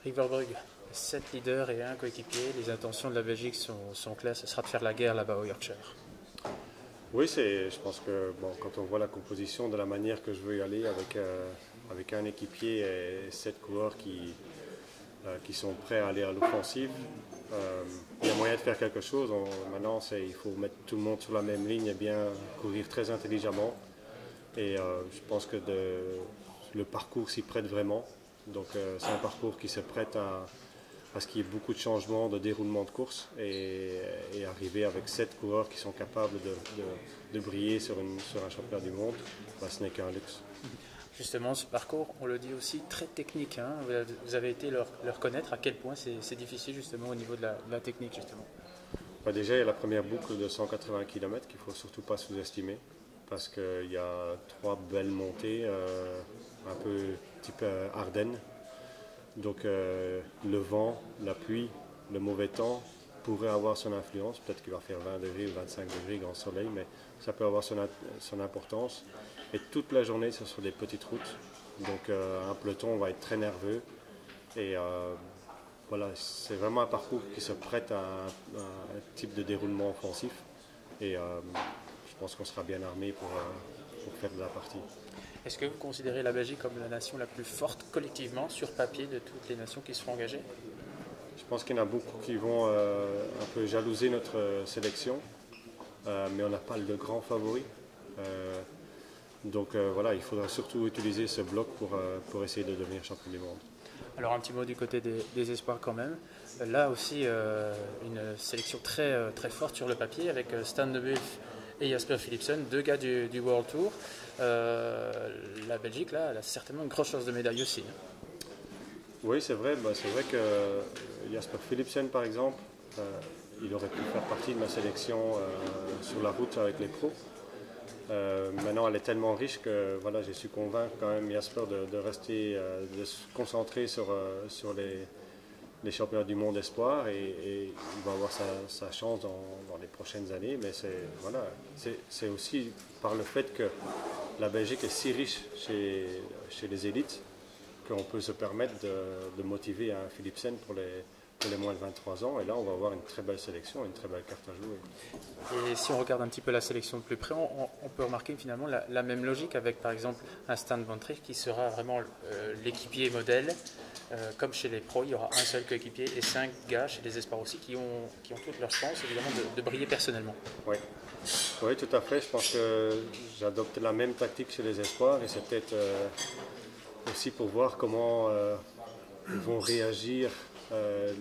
Rick Verbrugge, 7 leaders et un coéquipier. Les intentions de la Belgique sont claires, ce sera de faire la guerre là-bas au Yorkshire. Oui, je pense que bon, quand on voit la composition de la manière que je veux y aller avec un équipier et 7 coureurs qui sont prêts à aller à l'offensive, il y a moyen de faire quelque chose. Maintenant, il faut mettre tout le monde sur la même ligne et bien courir très intelligemment. Et je pense que le parcours s'y prête vraiment. Donc c'est un parcours qui se prête à ce qu'il y ait beaucoup de changements de déroulement de course et arriver avec 7 coureurs qui sont capables de briller sur un championnat du monde, ce n'est qu'un luxe. Justement, ce parcours, on le dit aussi, très technique. Hein. Vous avez été leur connaître à quel point c'est difficile justement au niveau de la technique justement. Déjà, il y a la première boucle de 180 km qu'il ne faut surtout pas sous-estimer parce qu'il y a 3 belles montées, un peu type Ardennes. Donc le vent, la pluie, le mauvais temps pourrait avoir son influence. Peut-être qu'il va faire 20 degrés ou 25 degrés grand soleil, mais ça peut avoir son importance. Et toute la journée, ce sont des petites routes. Donc un peloton va être très nerveux. Et voilà, c'est vraiment un parcours qui se prête à un type de déroulement offensif. Et je pense qu'on sera bien armé pour faire de la partie. Est-ce que vous considérez la Belgique comme la nation la plus forte collectivement sur papier de toutes les nations qui seront engagées? Je pense qu'il y en a beaucoup qui vont un peu jalouser notre sélection, mais on n'a pas de grands favoris. Donc voilà, il faudra surtout utiliser ce bloc pour essayer de devenir champion du monde. Alors un petit mot du côté des espoirs quand même. Là aussi une sélection très forte sur le papier avec Stan de Wulf et Jasper Philipsen, 2 gars du World Tour. La Belgique là, elle a certainement une grosse chance de médaille aussi. Oui, c'est vrai. C'est vrai que Jasper Philipsen par exemple, il aurait pu faire partie de ma sélection sur la route avec les pros. Maintenant, elle est tellement riche que voilà, j'ai su convaincre quand même Jasper de rester, de se concentrer sur les championnats du monde espoir et il va avoir sa chance dans les prochaines années. Mais c'est aussi par le fait que la Belgique est si riche chez les élites qu'on peut se permettre de motiver un Philipsen pour les moins de 23 ans. Et là, on va avoir une très belle sélection, une très belle carte à jouer. Et si on regarde un petit peu la sélection de plus près, on peut remarquer finalement la même logique avec par exemple un Stan Van Tricht qui sera vraiment l'équipier modèle. Comme chez les pros, il y aura un seul coéquipier et 5 gars chez les espoirs aussi qui ont toutes leurs chances évidemment de briller personnellement. Oui. Oui, tout à fait. Je pense que j'adopte la même tactique chez les espoirs et c'est peut-être aussi pour voir comment vont réagir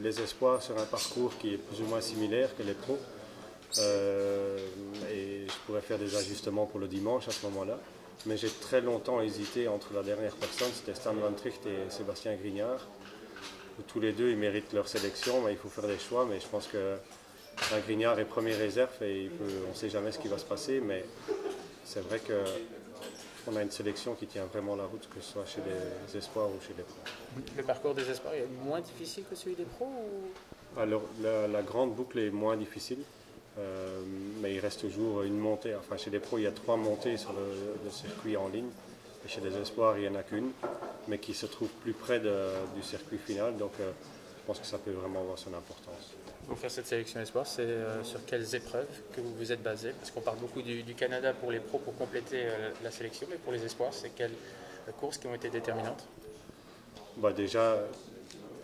les espoirs sur un parcours qui est plus ou moins similaire que les pros. Et je pourrais faire des ajustements pour le dimanche à ce moment-là. Mais j'ai très longtemps hésité entre la dernière personne, c'était Stan Van Tricht et Sébastien Grignard. Tous les deux, ils méritent leur sélection, mais il faut faire des choix. Mais je pense que Grignard est premier réserve et on ne sait jamais ce qui va se passer. Mais c'est vrai qu'on a une sélection qui tient vraiment la route, que ce soit chez les espoirs ou chez les pros. Le parcours des espoirs est moins difficile que celui des pros ou... Alors, la grande boucle est moins difficile. Mais il reste toujours une montée. Enfin, chez les pros, il y a 3 montées sur le circuit en ligne. Et chez les espoirs, il n'y en a qu'une, mais qui se trouve plus près du circuit final. Donc, je pense que ça peut vraiment avoir son importance. Pour faire cette sélection espoir, c'est sur quelles épreuves que vous vous êtes basé? Parce qu'on parle beaucoup du Canada pour les pros pour compléter la sélection, mais pour les espoirs, c'est quelles courses qui ont été déterminantes? Déjà,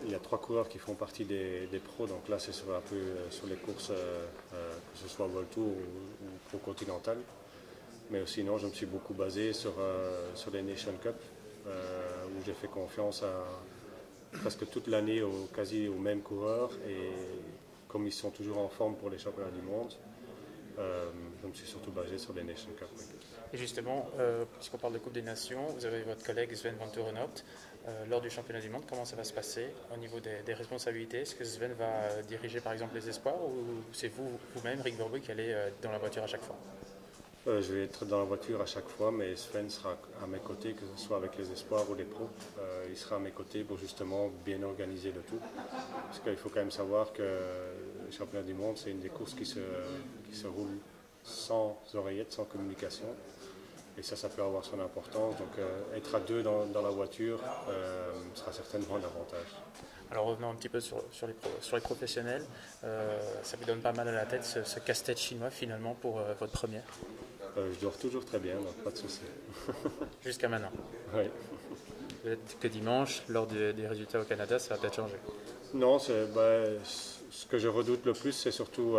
il y a 3 coureurs qui font partie des pros, donc là c'est un peu sur les courses, que ce soit World Tour ou Pro Continental. Mais sinon, je me suis beaucoup basé sur les Nation Cup, où j'ai fait confiance à presque toute l'année quasi aux mêmes coureurs. Et comme ils sont toujours en forme pour les championnats du monde, je me suis surtout basé sur les Nation Cup. Oui. Et justement, puisqu'on parle de Coupe des Nations, vous avez votre collègue Sven Van Torenhout. Lors du championnat du monde, comment ça va se passer au niveau des responsabilités? Est-ce que Sven va diriger par exemple les espoirs ou c'est vous-même, Rick Verbrugge, qui allez dans la voiture à chaque fois? Je vais être dans la voiture à chaque fois, mais Sven sera à mes côtés, que ce soit avec les espoirs ou les pros. Il sera à mes côtés pour justement bien organiser le tout. Parce qu'il faut quand même savoir que le championnat du monde, c'est une des courses qui se roule sans oreillette, sans communication. Et ça peut avoir son importance. Donc être à 2 dans la voiture sera certainement un avantage. Alors revenons un petit peu sur les professionnels. Ça vous donne pas mal à la tête ce casse-tête chinois finalement pour votre première? Je dors toujours très bien, donc pas de souci. Jusqu'à maintenant. Oui. Peut-être que dimanche, lors des résultats au Canada, ça va peut-être changer. Non, ce que je redoute le plus, c'est surtout,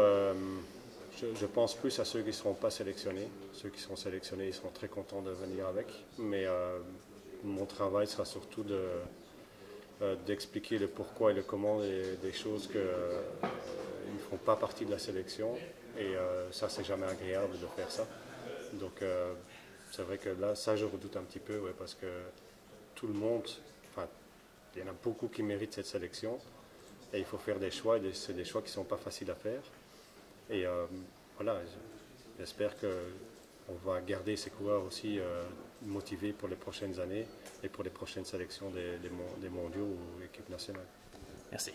je pense plus à ceux qui ne seront pas sélectionnés. Ceux qui seront sélectionnés, ils seront très contents de venir avec. Mais mon travail sera surtout d'expliquer le pourquoi et le comment des choses qui ne feront pas partie de la sélection. Et ça, c'est jamais agréable de faire ça. Donc, c'est vrai que là, ça, je redoute un petit peu, ouais, parce que tout le monde, enfin, il y en a beaucoup qui méritent cette sélection. Et il faut faire des choix, et c'est des choix qui ne sont pas faciles à faire. Et voilà, j'espère qu'on va garder ces coureurs aussi motivés pour les prochaines années et pour les prochaines sélections des mondiaux ou équipes nationales. Merci.